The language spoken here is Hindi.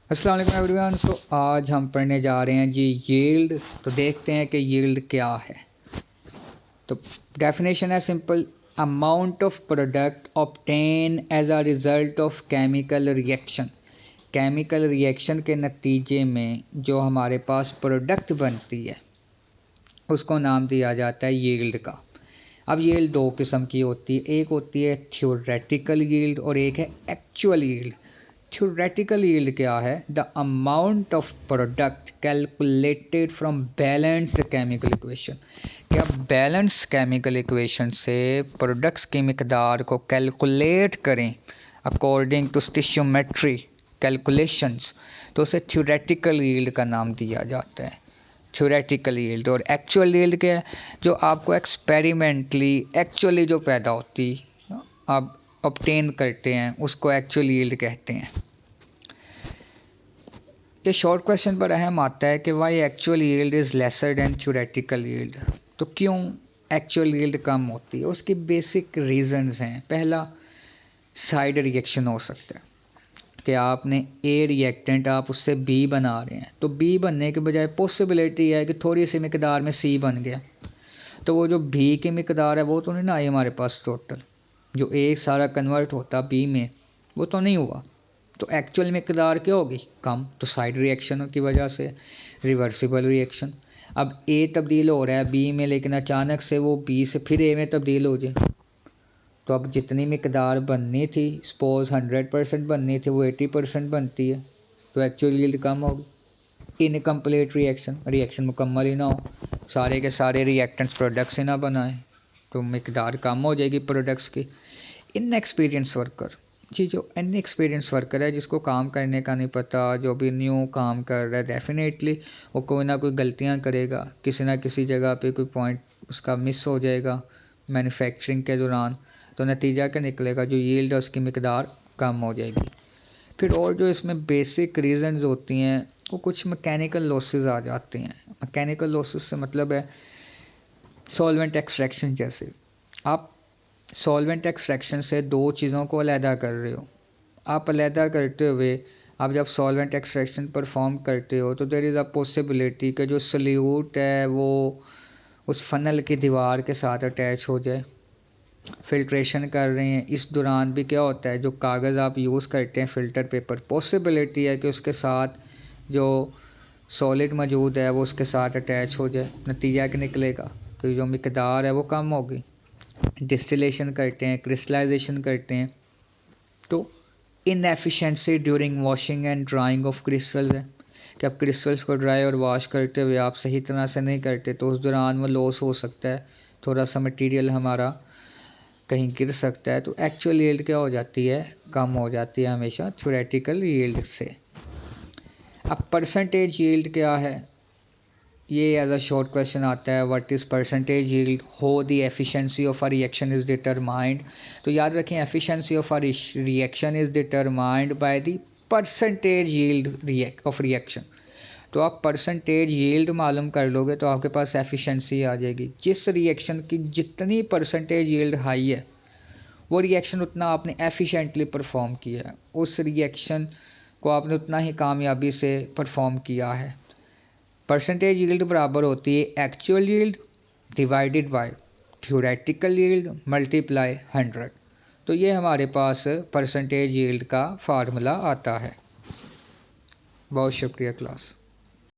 अस्सलाम वालेकुम एवरीवन। सो आज हम पढ़ने जा रहे हैं जी यील्ड। तो देखते हैं कि यील्ड क्या है। तो डेफिनेशन है simple, amount of product obtain as a result of chemical reaction. Chemical reaction के नतीजे में जो हमारे पास प्रोडक्ट बनती है उसको नाम दिया जाता है यील्ड का। अब यील्ड दो किस्म की होती है, एक होती है थ्योरेटिकल यील्ड और एक है एक्चुअल यील्ड। थ्योरेटिकल यील्ड क्या है? The amount of product calculated from balanced chemical equation. क्या बैलेंस केमिकल इक्वेशन से प्रोडक्ट्स की मिकदार को कैलकुलेट करें अकॉर्डिंग टू स्टिशियोमेट्री कैलकुलेशंस, तो उसे थ्योरेटिकल यील्ड का नाम दिया जाता है। थ्योरेटिकल यील्ड और एक्चुअल यील्ड क्या है? जो आपको एक्सपेरिमेंटली एक्चुअली जो पैदा होती आप ऑब्टेन करते हैं उसको एक्चुअल यील्ड कहते हैं। ये शॉर्ट क्वेश्चन पर अहम आता है कि why actual yield is lesser than theoretical yield. तो क्यों एक्चुअल यील्ड कम होती है? उसकी बेसिक रीजंस हैं। पहला, साइड रिएक्शन हो सकता है कि आपने ए रिएक्टेंट आप उससे बी बना रहे हैं, तो बी बनने के बजाय पॉसिबिलिटी है कि थोड़ी सी मिकदार में सी बन गया, तो वो जो बी की मिकदार है वो तो नहीं ना आई हमारे पास टोटल, जो ए सारा कन्वर्ट होता बी में वो तो नहीं हुआ। तो एक्चुअल मिकदार क्या होगी? कम। तो साइड रिएक्शन की वजह से रिवर्सिबल रिएक्शन। अब ए तब्दील हो रहा है बी में, लेकिन अचानक से वो बी से फिर ए में तब्दील हो जाए, तो अब जितनी मिकदार बननी थी, सपोज 100% बननी थी, वो 80% बनती है, तो एक्चुअल यील्ड कम होगी। इनकम्प्लीट रिएक्शन, रिएक्शन मुकम्मल ही ना हो, सारे के सारे रिएक्टेंट्स प्रोडक्ट्स ही ना बनाए, तो मिकदार कम हो जाएगी प्रोडक्ट्स की। इनएक्सपीरियंस वर्कर जी, जो इनएक्सपीरियंस वर्कर है जिसको काम करने का नहीं पता, जो भी न्यू काम कर रहा है, डेफिनेटली वो कोई ना कोई गलतियां करेगा, किसी ना किसी जगह पे कोई पॉइंट उसका मिस हो जाएगा मैन्युफैक्चरिंग के दौरान, तो नतीजा क्या निकलेगा? जो यील्ड है उसकी मिकदार कम हो जाएगी। फिर और जो इसमें बेसिक रीजंस होती हैं वो कुछ मैकेनिकल लॉसेस आ जाते हैं। मैकेनिकल लॉसेस से मतलब है सॉल्वेंट एक्सट्रैक्शन। जैसे आप सॉल्वेंट एक्सट्रैक्शन से दो चीज़ों को अलहदा कर रहे हो, आप अलहदा करते हुए आप जब सॉल्वेंट एक्सट्रैक्शन परफॉर्म करते हो तो देयर इज़ अ पॉसिबिलिटी कि जो सल्यूट है वो उस फनल की दीवार के साथ अटैच हो जाए। फिल्ट्रेशन कर रहे हैं, इस दौरान भी क्या होता है, जो कागज़ आप यूज़ करते हैं फ़िल्टर पेपर, पॉसिबिलिटी है कि उसके साथ जो सॉलिड मौजूद है वो उसके साथ अटैच हो जाए। नतीजा क्या निकलेगा कि जो मिकदार है वो कम होगी। डिस्टिलेशन करते हैं, क्रिस्टलाइजेशन करते हैं, तो inefficiency during washing and drying of crystals है कि अब क्रिस्टल्स को ड्राई और वॉश करते हुए आप सही तरह से नहीं करते, तो उस दौरान वो लॉस हो सकता है, थोड़ा सा मटेरियल हमारा कहीं गिर सकता है। तो एक्चुअल यील्ड क्या हो जाती है? कम हो जाती है हमेशा थ्योरेटिकल यील्ड से। अब परसेंटेज यील्ड क्या है? ये एज अ शॉर्ट क्वेश्चन आता है, व्हाट इज़ परसेंटेज यील्ड, हो the efficiency of a reaction is determined. तो याद रखें, efficiency of a reaction is determined by the percentage yield of reaction. तो आप परसेंटेज यील्ड मालूम कर लोगे तो आपके पास एफिशिएंसी आ जाएगी। जिस रिएक्शन की जितनी परसेंटेज यील्ड हाई है वो रिएक्शन उतना आपने एफिशिएंटली परफॉर्म किया है, उस रिएक्शन को आपने उतना ही कामयाबी से परफॉर्म किया है। परसेंटेज यील्ड बराबर होती है actual yield divided by theoretical yield multiply 100। तो ये हमारे पास परसेंटेज यील्ड का फार्मूला आता है। बहुत शुक्रिया क्लास।